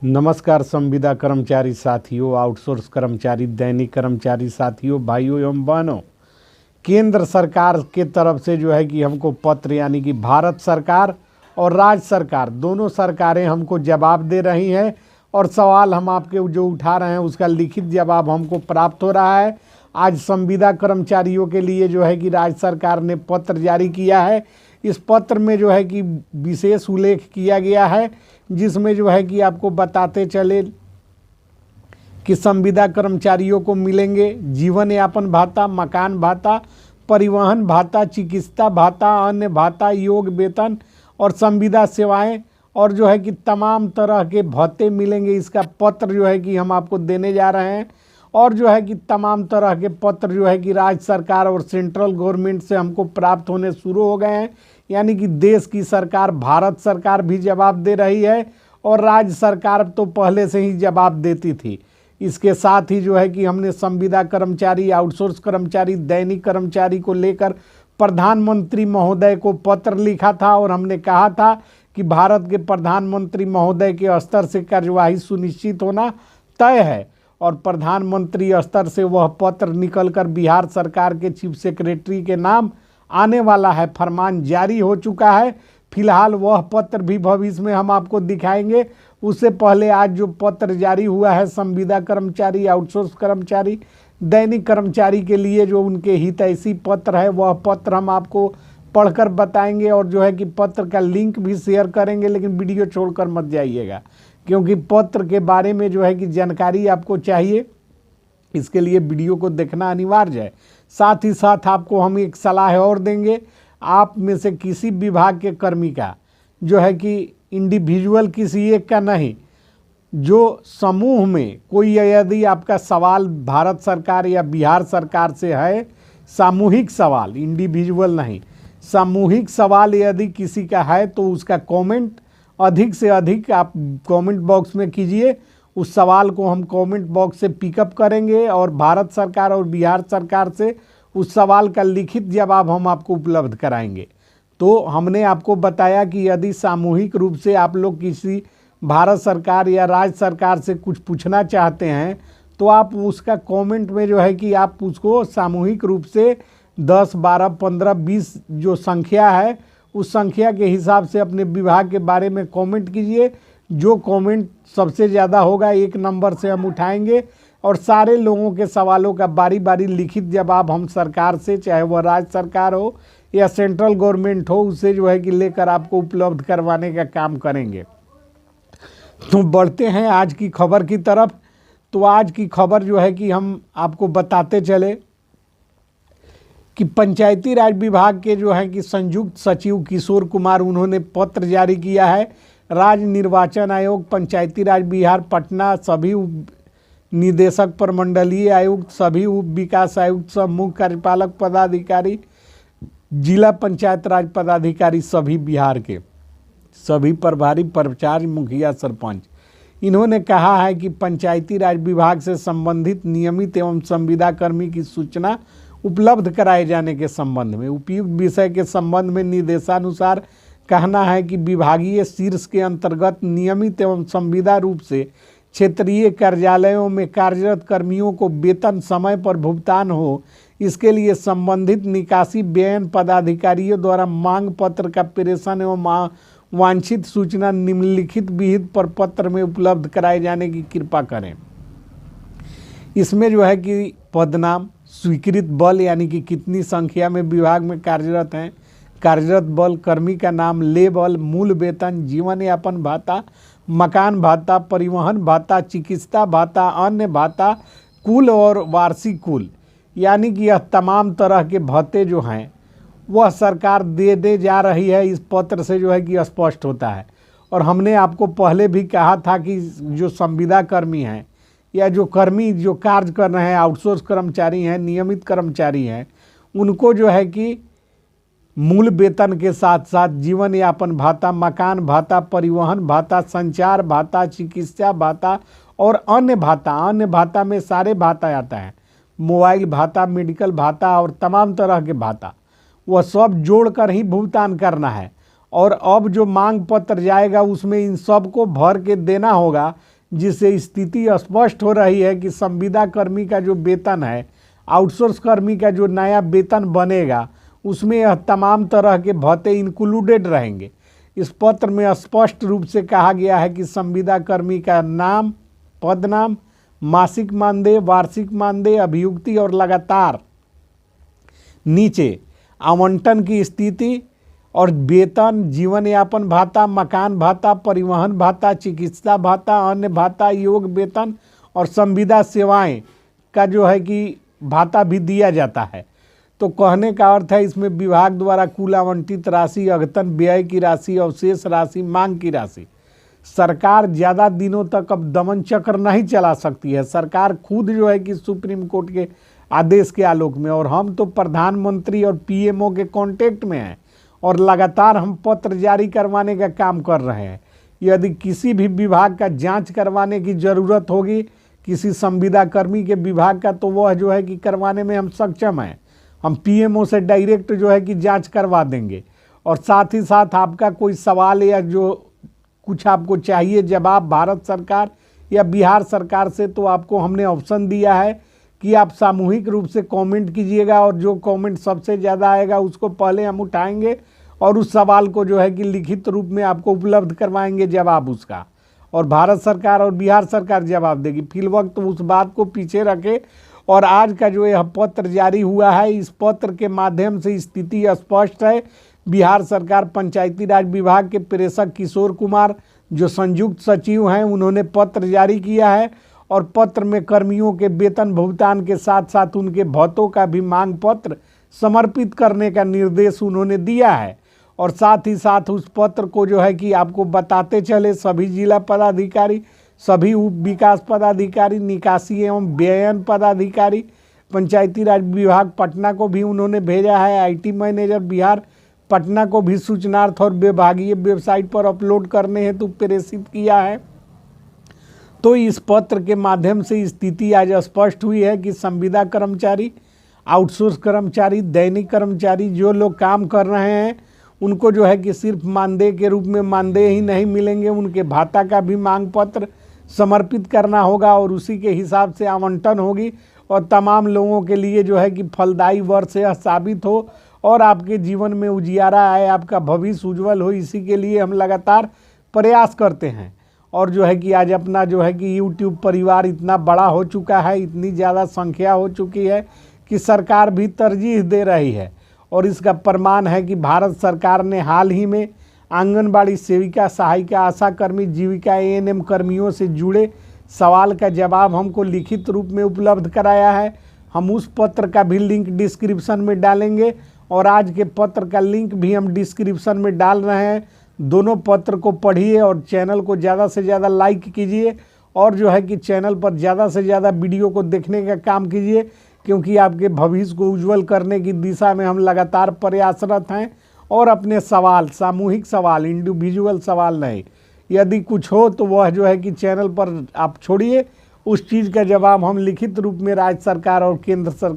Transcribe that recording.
नमस्कार संविदा कर्मचारी साथियों, आउटसोर्स कर्मचारी, दैनिक कर्मचारी साथियों, भाइयों एवं बहनों। केंद्र सरकार के तरफ से जो है कि हमको पत्र, यानी कि भारत सरकार और राज्य सरकार दोनों सरकारें हमको जवाब दे रही हैं और सवाल हम आपके जो उठा रहे हैं उसका लिखित जवाब हमको प्राप्त हो रहा है। आज संविदा कर्मचारियों के लिए जो है कि राज्य सरकार ने पत्र जारी किया है। इस पत्र में जो है कि विशेष उल्लेख किया गया है, जिसमें जो है कि आपको बताते चले कि संविदा कर्मचारियों को मिलेंगे जीवन यापन भाता, मकान भाता, परिवहन भाता, चिकित्सा भाता, अन्य भाता, योग वेतन और संविदा सेवाएं और जो है कि तमाम तरह के भत्ते मिलेंगे। इसका पत्र जो है कि हम आपको देने जा रहे हैं और जो है कि तमाम तरह के पत्र जो है कि राज्य सरकार और सेंट्रल गवर्नमेंट से हमको प्राप्त होने शुरू हो गए हैं। यानी कि देश की सरकार, भारत सरकार भी जवाब दे रही है और राज्य सरकार तो पहले से ही जवाब देती थी। इसके साथ ही जो है कि हमने संविदा कर्मचारी, आउटसोर्स कर्मचारी, दैनिक कर्मचारी को लेकर प्रधानमंत्री महोदय को पत्र लिखा था और हमने कहा था कि भारत के प्रधानमंत्री महोदय के स्तर से कार्यवाही सुनिश्चित होना तय है और प्रधानमंत्री स्तर से वह पत्र निकलकर बिहार सरकार के चीफ सेक्रेटरी के नाम आने वाला है। फरमान जारी हो चुका है। फिलहाल वह पत्र भी भविष्य में हम आपको दिखाएंगे। उससे पहले आज जो पत्र जारी हुआ है संविदा कर्मचारी, आउटसोर्स कर्मचारी, दैनिक कर्मचारी के लिए जो उनके हितैषी पत्र है, वह पत्र हम आपको पढ़कर बताएंगे और जो है कि पत्र का लिंक भी शेयर करेंगे। लेकिन वीडियो छोड़कर मत जाइएगा, क्योंकि पत्र के बारे में जो है कि जानकारी आपको चाहिए, इसके लिए वीडियो को देखना अनिवार्य है। साथ ही साथ आपको हम एक सलाह और देंगे, आप में से किसी विभाग के कर्मी का जो है कि इंडिविजुअल किसी एक का नहीं, जो समूह में कोई यदि आपका सवाल भारत सरकार या बिहार सरकार से है, सामूहिक सवाल, इंडिविजुअल नहीं, सामूहिक सवाल यदि किसी का है तो उसका कमेंट अधिक से अधिक आप कमेंट बॉक्स में कीजिए। उस सवाल को हम कमेंट बॉक्स से पिकअप करेंगे और भारत सरकार और बिहार सरकार से उस सवाल का लिखित जवाब हम आपको उपलब्ध कराएंगे। तो हमने आपको बताया कि यदि सामूहिक रूप से आप लोग किसी भारत सरकार या राज्य सरकार से कुछ पूछना चाहते हैं तो आप उसका कमेंट में जो है कि आप उसको सामूहिक रूप से 10, 12, 15, 20 जो संख्या है उस संख्या के हिसाब से अपने विभाग के बारे में कमेंट कीजिए। जो कमेंट सबसे ज़्यादा होगा 1 नंबर से हम उठाएंगे और सारे लोगों के सवालों का बारी बारी लिखित जवाब हम सरकार से, चाहे वह राज्य सरकार हो या सेंट्रल गवर्नमेंट हो, उससे जो है कि लेकर आपको उपलब्ध करवाने का काम करेंगे। तो बढ़ते हैं आज की खबर की तरफ। तो आज की खबर जो है कि हम आपको बताते चले कि पंचायती राज विभाग के जो है कि संयुक्त सचिव किशोर कुमार, उन्होंने पत्र जारी किया है। राज्य निर्वाचन आयोग, पंचायती राज बिहार पटना, सभी उप निदेशक प्रमंडलीय आयुक्त, सभी उप विकास आयुक्त, सब मुख्य कार्यपालक पदाधिकारी, जिला पंचायत राज पदाधिकारी, सभी बिहार के सभी प्रभारी प्रचार्य, मुखिया, सरपंच, इन्होंने कहा है कि पंचायती राज विभाग से संबंधित नियमित एवं संविदा कर्मी की सूचना उपलब्ध कराए जाने के संबंध में उपयुक्त विषय के संबंध में निर्देशानुसार कहना है कि विभागीय शीर्ष के अंतर्गत नियमित एवं संविदा रूप से क्षेत्रीय कार्यालयों में कार्यरत कर्मियों को वेतन समय पर भुगतान हो, इसके लिए संबंधित निकासी व्ययन पदाधिकारियों द्वारा मांग पत्र का प्रेषण एवं वांछित सूचना निम्नलिखित विहित पर पत्र में उपलब्ध कराए जाने की कृपा करें। इसमें जो है कि पदनाम, स्वीकृत बल यानी कि कितनी संख्या में विभाग में कार्यरत हैं, कार्यरत बल, कर्मी का नाम, लेबल, मूल वेतन, जीवन यापन भाता, मकान भाता, परिवहन भाता, चिकित्सा भाता, अन्य भाता, कुल और वार्षिक कुल, यानी कि यह तमाम तरह के भत्ते जो हैं वह सरकार दे जा रही है। इस पत्र से जो है कि स्पष्ट होता है। और हमने आपको पहले भी कहा था कि जो संविदा कर्मी हैं या जो कर्मी जो कार्य कर रहे हैं, आउटसोर्स कर्मचारी हैं, नियमित कर्मचारी हैं, उनको जो है कि मूल वेतन के साथ साथ जीवन यापन भाता, मकान भाता, परिवहन भाता, संचार भाता, चिकित्सा भाता और अन्य भाता, अन्य भाता में सारे भाता आता है, मोबाइल भाता, मेडिकल भाता और तमाम तरह के भाता, वह सब जोड़कर ही भुगतान करना है। और अब जो मांग पत्र जाएगा उसमें इन सब को भर के देना होगा। जिससे स्थिति स्पष्ट हो रही है कि संविदा कर्मी का जो वेतन है, आउटसोर्स कर्मी का जो नया वेतन बनेगा, उसमें यह तमाम तरह के भत्ते इंक्लूडेड रहेंगे। इस पत्र में स्पष्ट रूप से कहा गया है कि संविदा कर्मी का नाम, पद नाम, मासिक मानदेय, वार्षिक मानदेय, अभियुक्ति और लगातार नीचे आवंटन की स्थिति और वेतन, जीवन यापन भाता, मकान भाता, परिवहन भाता, चिकित्सा भाता, अन्य भाता, योग वेतन और संविदा सेवाएं का जो है कि भाता भी दिया जाता है। तो कहने का अर्थ है इसमें विभाग द्वारा कुल आवंटित राशि, अद्यतन व्यय की राशि, अवशेष राशि, मांग की राशि। सरकार ज़्यादा दिनों तक अब दमन चक्र नहीं चला सकती है। सरकार खुद जो है कि सुप्रीम कोर्ट के आदेश के आलोक में, और हम तो प्रधानमंत्री और पीएमओ के कांटेक्ट में हैं और लगातार हम पत्र जारी करवाने का काम कर रहे हैं। यदि किसी भी विभाग का जांच करवाने की ज़रूरत होगी, किसी संविदा कर्मी के विभाग का, तो वह जो है कि करवाने में हम सक्षम हैं। हम पीएमओ से डायरेक्ट जो है कि जांच करवा देंगे। और साथ ही साथ आपका कोई सवाल या जो कुछ आपको चाहिए जवाब भारत सरकार या बिहार सरकार से, तो आपको हमने ऑप्शन दिया है कि आप सामूहिक रूप से कमेंट कीजिएगा और जो कमेंट सबसे ज़्यादा आएगा उसको पहले हम उठाएंगे और उस सवाल को जो है कि लिखित रूप में आपको उपलब्ध करवाएंगे जवाब उसका, और भारत सरकार और बिहार सरकार जवाब देगी। फिलवक्त उस बात को पीछे रखे और आज का जो यह पत्र जारी हुआ है, इस पत्र के माध्यम से स्थिति स्पष्ट है। बिहार सरकार पंचायती राज विभाग के प्रेषक किशोर कुमार जो संयुक्त सचिव हैं, उन्होंने पत्र जारी किया है और पत्र में कर्मियों के वेतन भुगतान के साथ साथ उनके भत्तों का भी मांग पत्र समर्पित करने का निर्देश उन्होंने दिया है। और साथ ही साथ उस पत्र को जो है कि आपको बताते चले, सभी जिला पदाधिकारी, सभी उप विकास पदाधिकारी, निकासी एवं व्ययन पदाधिकारी, पंचायती राज विभाग पटना को भी उन्होंने भेजा है। आईटी मैनेजर बिहार पटना को भी सूचनार्थ और विभागीय वेबसाइट पर अपलोड करने हेतु प्रेषित किया है। तो इस पत्र के माध्यम से स्थिति आज स्पष्ट हुई है कि संविदा कर्मचारी, आउटसोर्स कर्मचारी, दैनिक कर्मचारी जो लोग काम कर रहे हैं, उनको जो है कि सिर्फ मानदेय के रूप में मानदेय ही नहीं मिलेंगे, उनके भाता का भी मांग पत्र समर्पित करना होगा और उसी के हिसाब से आवंटन होगी और तमाम लोगों के लिए जो है कि फलदायी वर्ष यह साबित हो और आपके जीवन में उजियारा आए, आपका भविष्य उज्जवल हो। इसी के लिए हम लगातार प्रयास करते हैं और जो है कि आज अपना जो है कि यूट्यूब परिवार इतना बड़ा हो चुका है, इतनी ज़्यादा संख्या हो चुकी है कि सरकार भी तरजीह दे रही है। और इसका प्रमाण है कि भारत सरकार ने हाल ही में आंगनबाड़ी सेविका, सहायिका, आशा कर्मी, जीविका एएनएम कर्मियों से जुड़े सवाल का जवाब हमको लिखित रूप में उपलब्ध कराया है। हम उस पत्र का भी लिंक डिस्क्रिप्शन में डालेंगे और आज के पत्र का लिंक भी हम डिस्क्रिप्शन में डाल रहे हैं। दोनों पत्र को पढ़िए और चैनल को ज़्यादा से ज़्यादा लाइक कीजिए और जो है कि चैनल पर ज़्यादा से ज़्यादा वीडियो को देखने का काम कीजिए, क्योंकि आपके भविष्य को उज्जवल करने की दिशा में हम लगातार प्रयासरत हैं। और अपने सवाल, सामूहिक सवाल, इंडिविजुअल सवाल नहीं, यदि कुछ हो तो वह जो है कि चैनल पर आप छोड़िए, उस चीज़ का जवाब हम लिखित रूप में राज्य सरकार और केंद्र सरकार